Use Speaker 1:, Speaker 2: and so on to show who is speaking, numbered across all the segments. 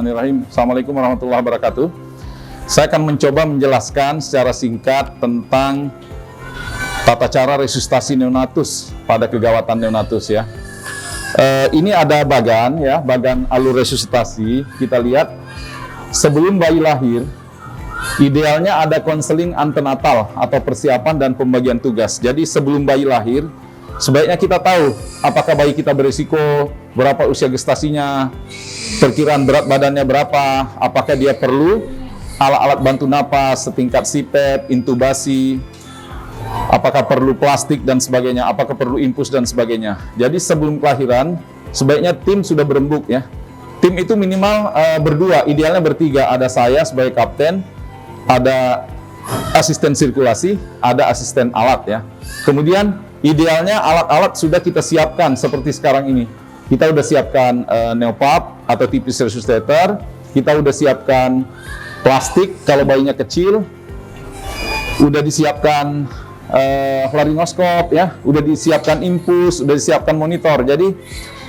Speaker 1: Bismillahirrahmanirrahim. Assalamualaikum warahmatullahi wabarakatuh. Saya akan mencoba menjelaskan secara singkat tentang tata cara resusitasi neonatus pada kegawatan neonatus ya. Ini ada bagan alur resusitasi. Kita lihat sebelum bayi lahir, idealnya ada konseling antenatal atau persiapan dan pembagian tugas. Jadi sebelum bayi lahir, sebaiknya kita tahu apakah bayi kita berisiko, berapa usia gestasinya, perkiraan berat badannya berapa, apakah dia perlu alat-alat bantu napas setingkat CPAP, intubasi, apakah perlu plastik dan sebagainya, apakah perlu infus dan sebagainya. Jadi sebelum kelahiran, sebaiknya tim sudah berembuk ya. Tim itu minimal berdua, idealnya bertiga. Ada saya sebagai kapten, ada asisten sirkulasi, ada asisten alat ya. Kemudian idealnya alat-alat sudah kita siapkan seperti sekarang ini. Kita udah siapkan neopap atau tipis resuscitator, kita udah siapkan plastik kalau bayinya kecil, udah disiapkan laringoskop ya, udah disiapkan infus, udah disiapkan monitor. Jadi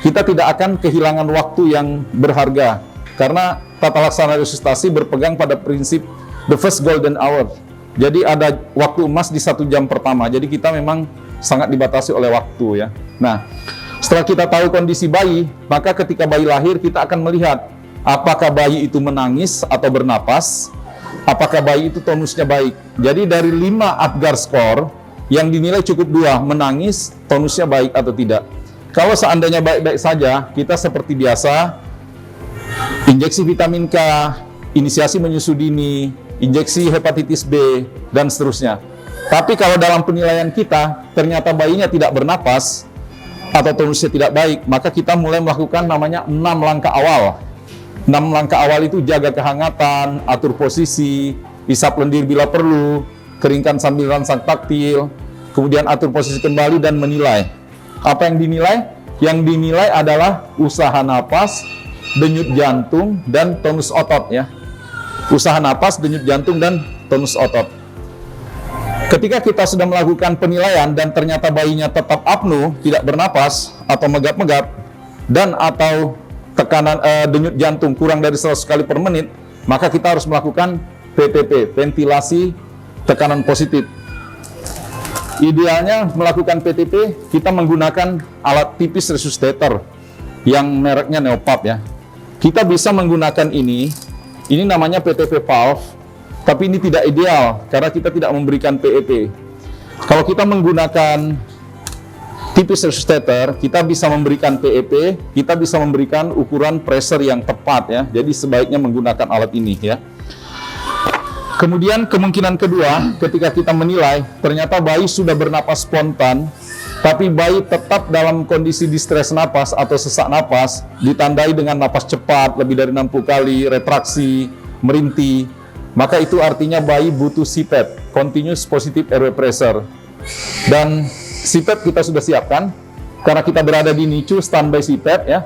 Speaker 1: kita tidak akan kehilangan waktu yang berharga karena tata laksana resusitasi berpegang pada prinsip the first golden hour. Jadi ada waktu emas di 1 jam pertama. Jadi kita memang sangat dibatasi oleh waktu ya. Nah, setelah kita tahu kondisi bayi, maka ketika bayi lahir kita akan melihat apakah bayi itu menangis atau bernapas, apakah bayi itu tonusnya baik. Jadi dari 5 Apgar score yang dinilai cukup 2, menangis, tonusnya baik atau tidak. Kalau seandainya baik-baik saja, kita seperti biasa injeksi vitamin K, inisiasi menyusu dini, injeksi hepatitis B, dan seterusnya. Tapi kalau dalam penilaian kita ternyata bayinya tidak bernapas atau tonusnya tidak baik, maka kita mulai melakukan namanya 6 langkah awal. 6 langkah awal itu jaga kehangatan, atur posisi, isap lendir bila perlu, keringkan sambil ransak taktil, kemudian atur posisi kembali dan menilai. Apa yang dinilai? Yang dinilai adalah usaha napas, denyut jantung, dan tonus otot ya. Usaha napas, denyut jantung, dan tonus otot. Ketika kita sudah melakukan penilaian dan ternyata bayinya tetap apnu, tidak bernapas atau megap-megap, dan atau tekanan denyut jantung kurang dari 100 kali per menit, maka kita harus melakukan PTP, ventilasi tekanan positif. Idealnya melakukan PTP, kita menggunakan alat tipis resuscitator yang mereknya Neopap ya. Kita bisa menggunakan ini namanya PTP valve, tapi ini tidak ideal karena kita tidak memberikan PEP. Kalau kita menggunakan tipis resuscitator, kita bisa memberikan PEP, kita bisa memberikan ukuran pressure yang tepat ya. Jadi sebaiknya menggunakan alat ini ya. Kemudian kemungkinan kedua, ketika kita menilai ternyata bayi sudah bernapas spontan, tapi bayi tetap dalam kondisi distres napas atau sesak napas, ditandai dengan napas cepat lebih dari 60 kali, retraksi, merintih, maka itu artinya bayi butuh CPAP, continuous positive airway pressure. Dan CPAP kita sudah siapkan, karena kita berada di NICU standby CPAP ya.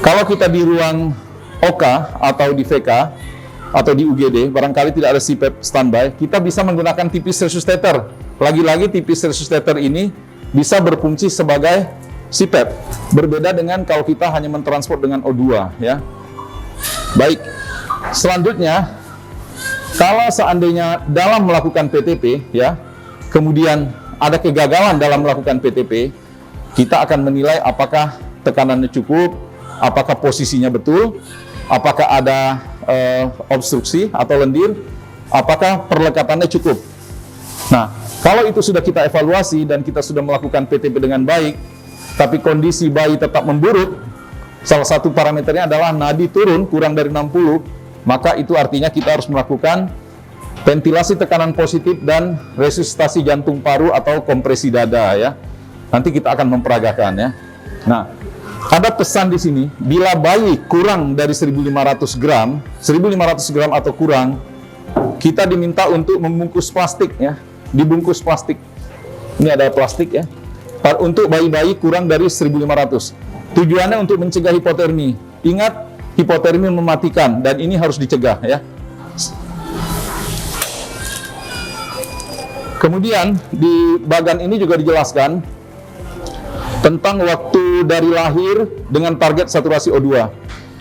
Speaker 1: Kalau kita di ruang OK atau di VK atau di UGD, barangkali tidak ada CPAP standby, kita bisa menggunakan tipis resuscitator. Lagi-lagi tipis resuscitator ini bisa berfungsi sebagai CPAP. Berbeda dengan kalau kita hanya mentransport dengan O2 ya. Baik, selanjutnya kalau seandainya dalam melakukan PTP ya, kemudian ada kegagalan dalam melakukan PTP, kita akan menilai apakah tekanannya cukup, apakah posisinya betul, apakah ada obstruksi atau lendir, apakah perlekatannya cukup. Nah, kalau itu sudah kita evaluasi dan kita sudah melakukan PTP dengan baik, tapi kondisi bayi tetap memburuk, salah satu parameternya adalah nadi turun kurang dari 60, maka itu artinya kita harus melakukan ventilasi tekanan positif dan resusitasi jantung paru atau kompresi dada ya. Nanti kita akan memperagakan ya. Nah, ada pesan di sini, bila bayi kurang dari 1.500 gram atau kurang, kita diminta untuk membungkus plastik ya, dibungkus plastik. Ini ada plastik ya. Untuk bayi-bayi kurang dari 1.500. Tujuannya untuk mencegah hipotermi. Ingat, hipotermi mematikan dan ini harus dicegah ya. Kemudian di bagan ini juga dijelaskan tentang waktu dari lahir dengan target saturasi O2.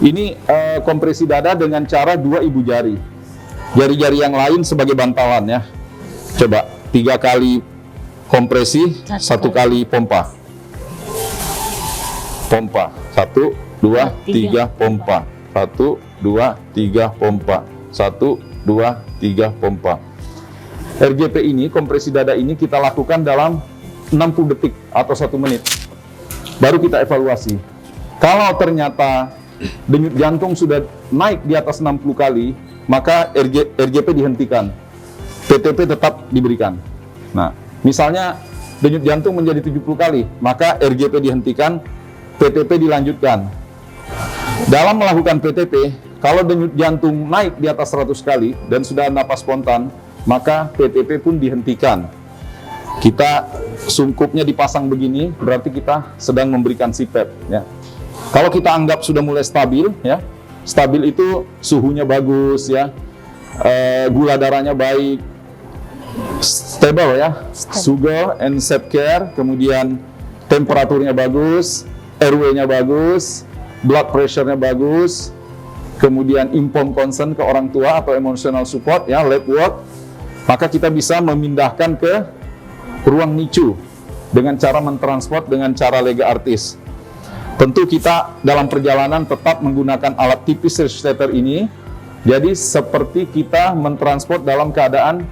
Speaker 1: Ini kompresi dada dengan cara 2 ibu jari. Jari-jari yang lain sebagai bantalan ya. Coba 3 kali kompresi, 1 kali pompa. Pompa. 1, 2, 3 pompa. 1, 2, 3 pompa. 1, 2, 3 pompa. RJP ini, kompresi dada ini kita lakukan dalam 60 detik atau 1 menit. Baru kita evaluasi. Kalau ternyata denyut jantung sudah naik di atas 60 kali, maka RJP dihentikan. PTP tetap diberikan. Nah, misalnya denyut jantung menjadi 70 kali, maka RJP dihentikan, PTP dilanjutkan. Dalam melakukan PTP, kalau denyut jantung naik di atas 100 kali dan sudah napas spontan, maka PTP pun dihentikan. Kita sungkupnya dipasang begini, berarti kita sedang memberikan CPAP ya. Kalau kita anggap sudah mulai stabil ya, stabil itu suhunya bagus ya, gula darahnya baik, stable ya, sugar and self care, kemudian temperaturnya bagus, RW-nya bagus, blood pressure-nya bagus, kemudian inform consent ke orang tua atau emotional support ya, lab work, maka kita bisa memindahkan ke ruang NICU dengan cara mentransport dengan cara lega artis. Tentu kita dalam perjalanan tetap menggunakan alat tipis resuscitator ini, jadi seperti kita mentransport dalam keadaan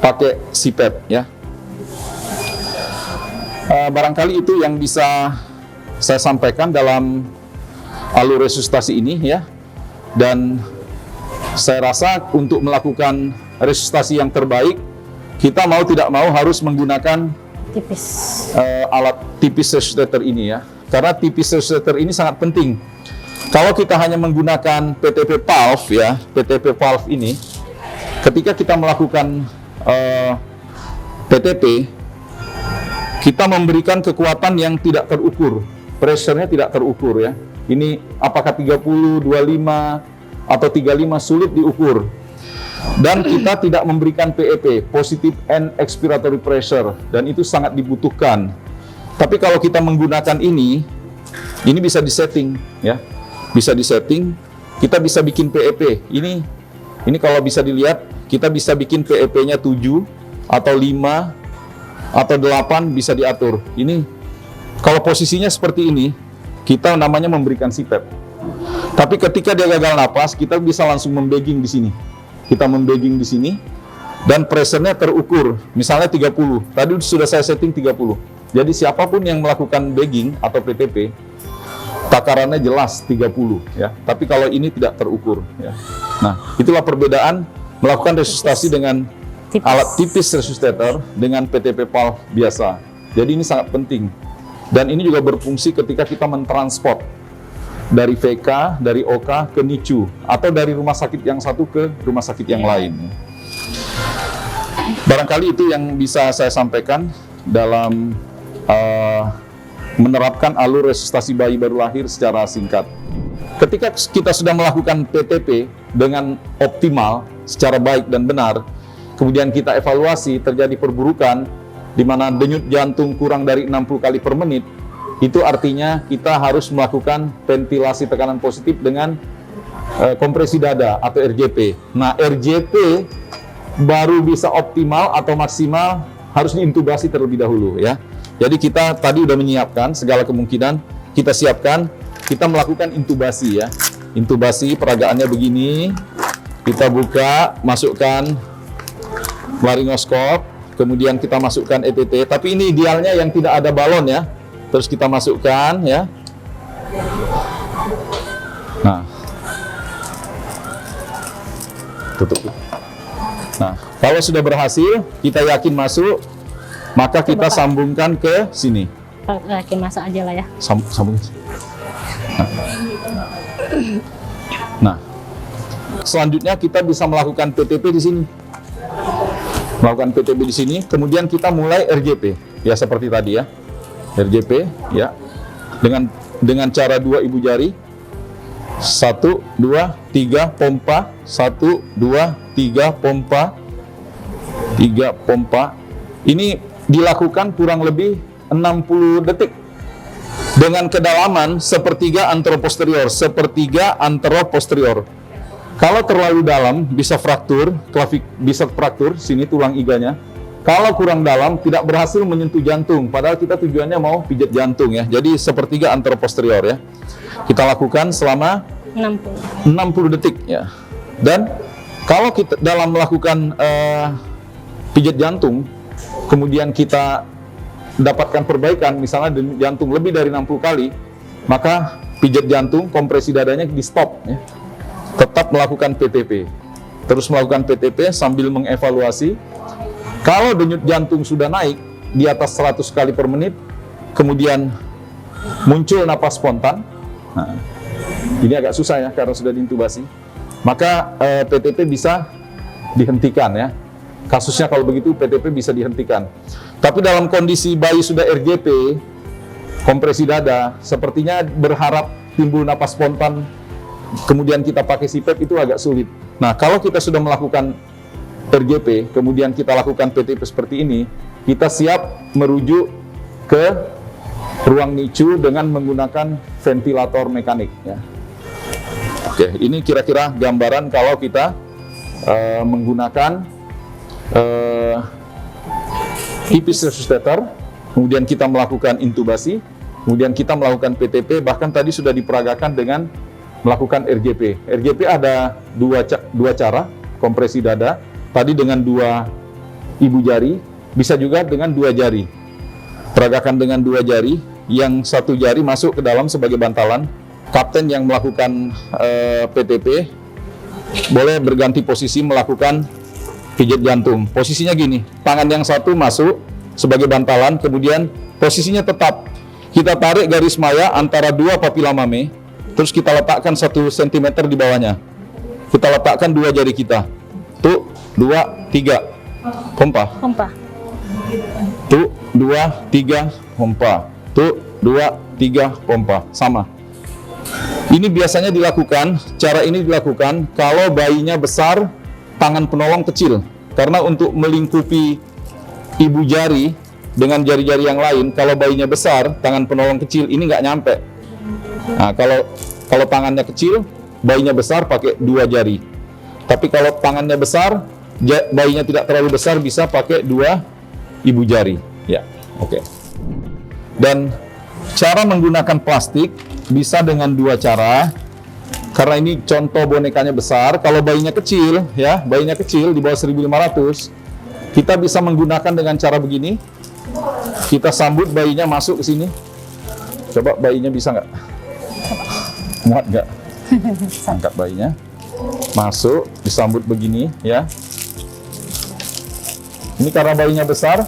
Speaker 1: pakai CPAP ya. Barangkali itu yang bisa saya sampaikan dalam alur resusitasi ini ya. Dan saya rasa untuk melakukan resusitasi yang terbaik, kita mau tidak mau harus menggunakan
Speaker 2: tipis.
Speaker 1: Alat tipis resuscitator ini ya. Karena tipis resuscitator ini sangat penting. Kalau kita hanya menggunakan PTP valve ya, PTP valve ini, ketika kita melakukan PTP, kita memberikan kekuatan yang tidak terukur, pressure-nya tidak terukur ya. Ini apakah 30, 25, atau 35 sulit diukur. Dan kita tidak memberikan PEP, positive end expiratory pressure, dan itu sangat dibutuhkan. Tapi kalau kita menggunakan ini bisa disetting ya. Bisa disetting, kita bisa bikin PEP. Ini kalau bisa dilihat, kita bisa bikin PEP-nya 7 atau 5 atau 8 bisa diatur. Ini kalau posisinya seperti ini, kita namanya memberikan CPAP. Tapi ketika dia gagal napas, kita bisa langsung membagging di sini. Kita membagging di sini dan pressure-nya terukur. Misalnya 30. Tadi sudah saya setting 30. Jadi siapapun yang melakukan bagging atau PTP, takarannya jelas 30 ya. Tapi kalau ini tidak terukur ya. Nah, itulah perbedaan melakukan resusitasi dengan alat tipis resuscitator dengan PTP valve biasa. Jadi ini sangat penting. Dan ini juga berfungsi ketika kita mentransport dari VK, dari OK ke NICU atau dari rumah sakit yang satu ke rumah sakit yang lain. Barangkali itu yang bisa saya sampaikan dalam menerapkan alur resusitasi bayi baru lahir secara singkat. Ketika kita sudah melakukan PTP dengan optimal, secara baik dan benar, kemudian kita evaluasi terjadi perburukan di mana denyut jantung kurang dari 60 kali per menit, itu artinya kita harus melakukan ventilasi tekanan positif dengan kompresi dada atau RJP. Nah, RJP baru bisa optimal atau maksimal harus diintubasi terlebih dahulu ya. Jadi kita tadi udah menyiapkan segala kemungkinan, kita siapkan, kita melakukan intubasi ya. Intubasi peragaannya begini, kita buka, masukkan laryngoskop, kemudian kita masukkan ETT, tapi ini idealnya yang tidak ada balon ya. Terus kita masukkan ya. Nah, tutup. Nah, kalau sudah berhasil, kita yakin masuk, maka kita sambungkan ke sini.
Speaker 2: Yakin masuk aja lah ya.
Speaker 1: Sambung. Nah, selanjutnya kita bisa melakukan PTP di sini. Melakukan PTP di sini, kemudian kita mulai RJP. Ya seperti tadi ya. RJP ya. Dengan cara 2 ibu jari. 1, 2, 3 pompa, 1, 2, 3 pompa, 3 pompa. Ini dilakukan kurang lebih 60 detik. dengan kedalaman sepertiga anteroposterior, sepertiga anteroposterior. Kalau terlalu dalam bisa fraktur, bisa fraktur sini tulang iganya. Kalau kurang dalam tidak berhasil menyentuh jantung, padahal kita tujuannya mau pijat jantung ya. Jadi sepertiga anteroposterior ya. Kita lakukan selama 60 detik ya. Dan kalau kita dalam melakukan pijat jantung, kemudian kita dapatkan perbaikan, misalnya jantung lebih dari 60 kali, maka pijat jantung, kompresi dadanya di stop ya. Tetap melakukan PTP. Terus melakukan PTP sambil mengevaluasi. Kalau denyut jantung sudah naik di atas 100 kali per menit, kemudian muncul napas spontan. Nah, ini agak susah ya karena sudah diintubasi. Maka PTP bisa dihentikan ya. Kasusnya kalau begitu PTP bisa dihentikan. Tapi dalam kondisi bayi sudah RGP, kompresi dada, sepertinya berharap timbul napas spontan, kemudian kita pakai CPAP itu agak sulit. Nah, kalau kita sudah melakukan RGP, kemudian kita lakukan PTP seperti ini, kita siap merujuk ke ruang NICU dengan menggunakan ventilator mekanik ya. Oke, ini kira-kira gambaran kalau kita menggunakan tipis resuscitator, kemudian kita melakukan intubasi, kemudian kita melakukan PTP, bahkan tadi sudah diperagakan dengan melakukan RGP. RGP ada dua cara, kompresi dada, tadi dengan 2 ibu jari, bisa juga dengan 2 jari. Peragakan dengan 2 jari, yang 1 jari masuk ke dalam sebagai bantalan. Kapten yang melakukan PTP boleh berganti posisi melakukan pijat jantung. Posisinya gini, tangan yang satu masuk sebagai bantalan, kemudian posisinya tetap. Kita tarik garis maya antara 2 papila mame, terus kita letakkan 1 cm di bawahnya. Kita letakkan 2 jari kita. Tuh, 2, 3, pompa. Tuh, 2, 3, pompa. Tuh, 2, 3, pompa. Sama. Ini biasanya dilakukan, cara ini dilakukan kalau bayinya besar, tangan penolong kecil. Karena untuk melingkupi ibu jari dengan jari-jari yang lain, kalau bayinya besar, tangan penolong kecil, ini nggak nyampe. Nah, kalau tangannya kecil, bayinya besar pakai 2 jari. Tapi kalau tangannya besar, bayinya tidak terlalu besar, bisa pakai 2 ibu jari. Ya, oke. Dan cara menggunakan plastik bisa dengan 2 cara. Karena ini contoh bonekanya besar. Kalau bayinya kecil, ya, bayinya kecil di bawah 1.500, kita bisa menggunakan dengan cara begini. Kita sambut bayinya masuk ke sini. Coba bayinya bisa nggak? Muat nggak? Angkat bayinya, masuk, disambut begini, ya. Ini karena bayinya besar,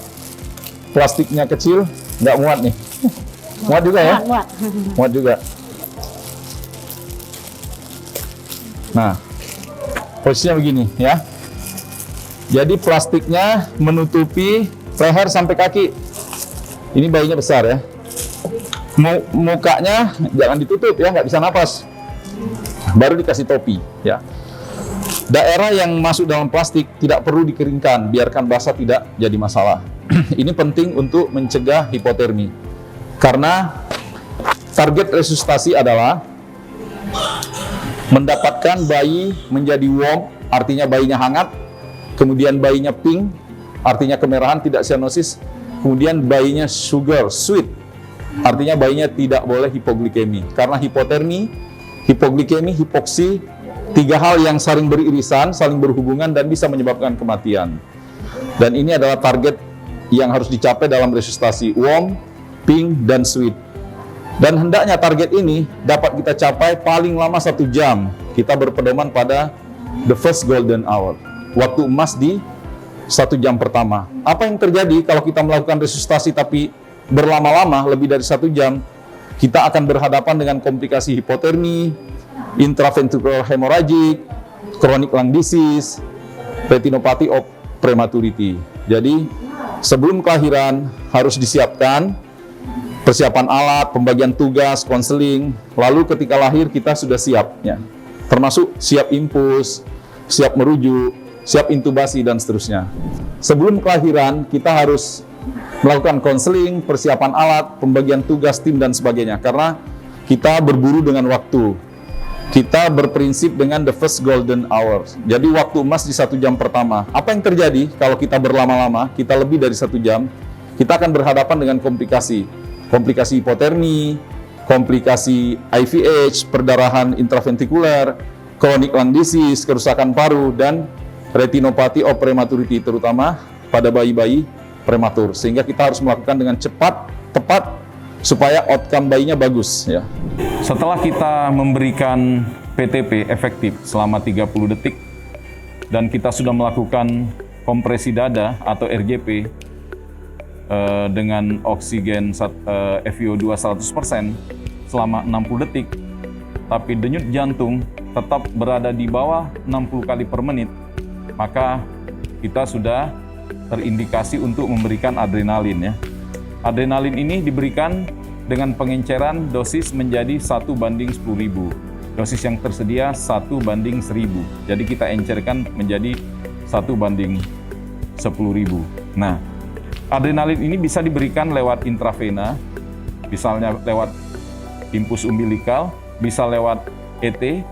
Speaker 1: plastiknya kecil, nggak muat nih. Muat juga ya? Muat juga. Nah, posisinya begini ya. Jadi plastiknya menutupi leher sampai kaki. Ini bayinya besar ya. Mukanya jangan ditutup ya, nggak bisa napas. Baru dikasih topi ya. Daerah yang masuk dalam plastik tidak perlu dikeringkan, biarkan basah, tidak jadi masalah. Ini penting untuk mencegah hipotermi. Karena target resusitasi adalah mendapatkan bayi menjadi warm, artinya bayinya hangat, kemudian bayinya pink, artinya kemerahan, tidak cyanosis, kemudian bayinya sugar, sweet, artinya bayinya tidak boleh hipoglikemi. Karena hipotermi, hipoglikemi, hipoksi, 3 hal yang saling beririsan, saling berhubungan dan bisa menyebabkan kematian. Dan ini adalah target yang harus dicapai dalam resusitasi, warm, pink, dan sweet. Dan hendaknya target ini dapat kita capai paling lama 1 jam. Kita berpedoman pada the first golden hour, waktu emas di 1 jam pertama. Apa yang terjadi kalau kita melakukan resusitasi tapi berlama-lama, lebih dari 1 jam, kita akan berhadapan dengan komplikasi hipotermi, intraventricular hemorrhagic, chronic lung disease, retinopathy of prematurity. Jadi sebelum kelahiran harus disiapkan persiapan alat, pembagian tugas, konseling, lalu ketika lahir kita sudah siap ya. Termasuk siap impuls, siap merujuk, siap intubasi dan seterusnya. Sebelum kelahiran kita harus melakukan konseling, persiapan alat, pembagian tugas tim dan sebagainya. Karena kita berburu dengan waktu. Kita berprinsip dengan the first golden hour. Jadi waktu emas di 1 jam pertama. Apa yang terjadi kalau kita berlama-lama, kita lebih dari 1 jam, kita akan berhadapan dengan komplikasi. Komplikasi hipotermi, komplikasi IVH, perdarahan intraventikuler, chronic lung disease, kerusakan paru, dan retinopathy of prematurity, terutama pada bayi-bayi prematur. Sehingga kita harus melakukan dengan cepat, tepat, supaya outcome bayinya bagus. Ya. Setelah kita memberikan PTP efektif selama 30 detik, dan kita sudah melakukan kompresi dada atau RJP dengan oksigen FiO2 100% selama 60 detik, tapi denyut jantung tetap berada di bawah 60 kali per menit, maka kita sudah terindikasi untuk memberikan adrenalin. Ya. Adrenalin ini diberikan dengan pengenceran dosis menjadi 1/10.000. Dosis yang tersedia 1/1000. Jadi kita encerkan menjadi 1/10.000. Nah, adrenalin ini bisa diberikan lewat intravena, misalnya lewat impus umbilikal, bisa lewat ET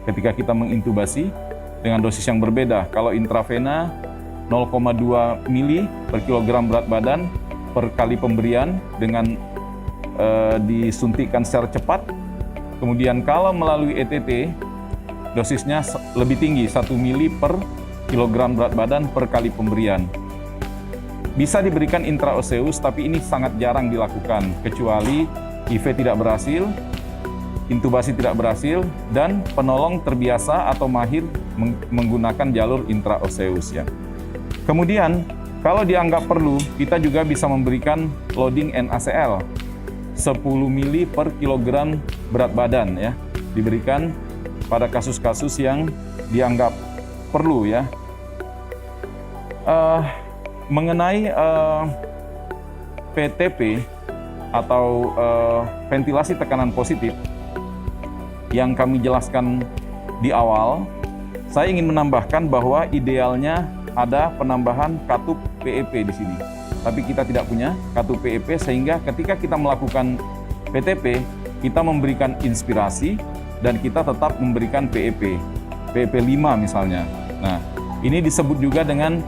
Speaker 1: ketika kita mengintubasi dengan dosis yang berbeda. Kalau intravena 0,2 mili per kilogram berat badan per kali pemberian dengan disuntikkan secara cepat. Kemudian kalau melalui ETT, dosisnya lebih tinggi, 1 mili per kilogram berat badan per kali pemberian. Bisa diberikan intraoseus, tapi ini sangat jarang dilakukan, kecuali IV tidak berhasil, intubasi tidak berhasil, dan penolong terbiasa atau mahir menggunakan jalur intraoseus. Ya. Kemudian, kalau dianggap perlu, kita juga bisa memberikan loading NaCl 10 mili per kilogram berat badan, ya, diberikan pada kasus-kasus yang dianggap perlu. Ya. Mengenai PTP atau ventilasi tekanan positif yang kami jelaskan di awal, saya ingin menambahkan bahwa idealnya ada penambahan katup PEP di sini. Tapi kita tidak punya katup PEP, sehingga ketika kita melakukan PTP, kita memberikan inspirasi dan kita tetap memberikan PEP 5 misalnya. Nah, ini disebut juga dengan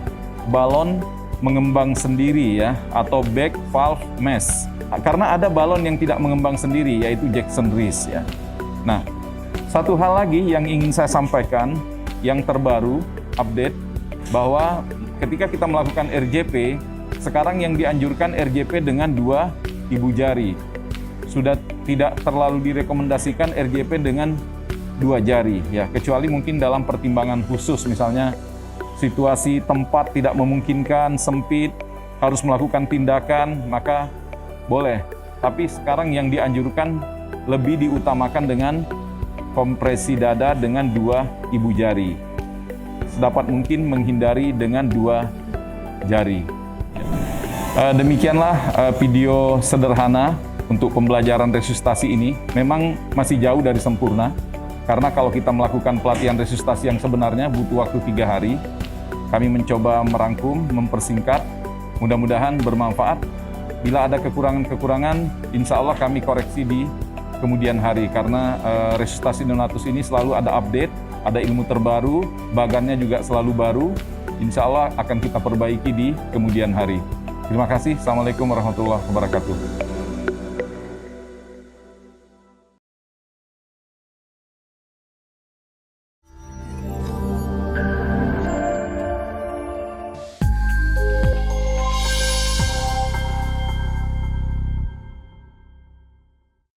Speaker 1: balon mengembang sendiri, ya, atau back valve mask. Karena ada balon yang tidak mengembang sendiri, yaitu Jackson Rees. Ya. Nah, satu hal lagi yang ingin saya sampaikan, yang terbaru, update, bahwa ketika kita melakukan RJP, sekarang yang dianjurkan RJP dengan 2 ibu jari. Sudah tidak terlalu direkomendasikan RJP dengan 2 jari, ya, kecuali mungkin dalam pertimbangan khusus, misalnya situasi tempat tidak memungkinkan, sempit, harus melakukan tindakan, maka boleh. Tapi sekarang yang dianjurkan lebih diutamakan dengan kompresi dada dengan 2 ibu jari. Sedapat mungkin menghindari dengan 2 jari. Demikianlah video sederhana untuk pembelajaran resusitasi ini. Memang masih jauh dari sempurna, karena kalau kita melakukan pelatihan resusitasi yang sebenarnya butuh waktu 3 hari. Kami mencoba merangkum, mempersingkat, mudah-mudahan bermanfaat. Bila ada kekurangan-kekurangan, insya Allah kami koreksi di kemudian hari, karena resusitasi neonatus ini selalu ada update, ada ilmu terbaru, bagannya juga selalu baru. Insya Allah akan kita perbaiki di kemudian hari. Terima kasih. Assalamualaikum warahmatullahi wabarakatuh.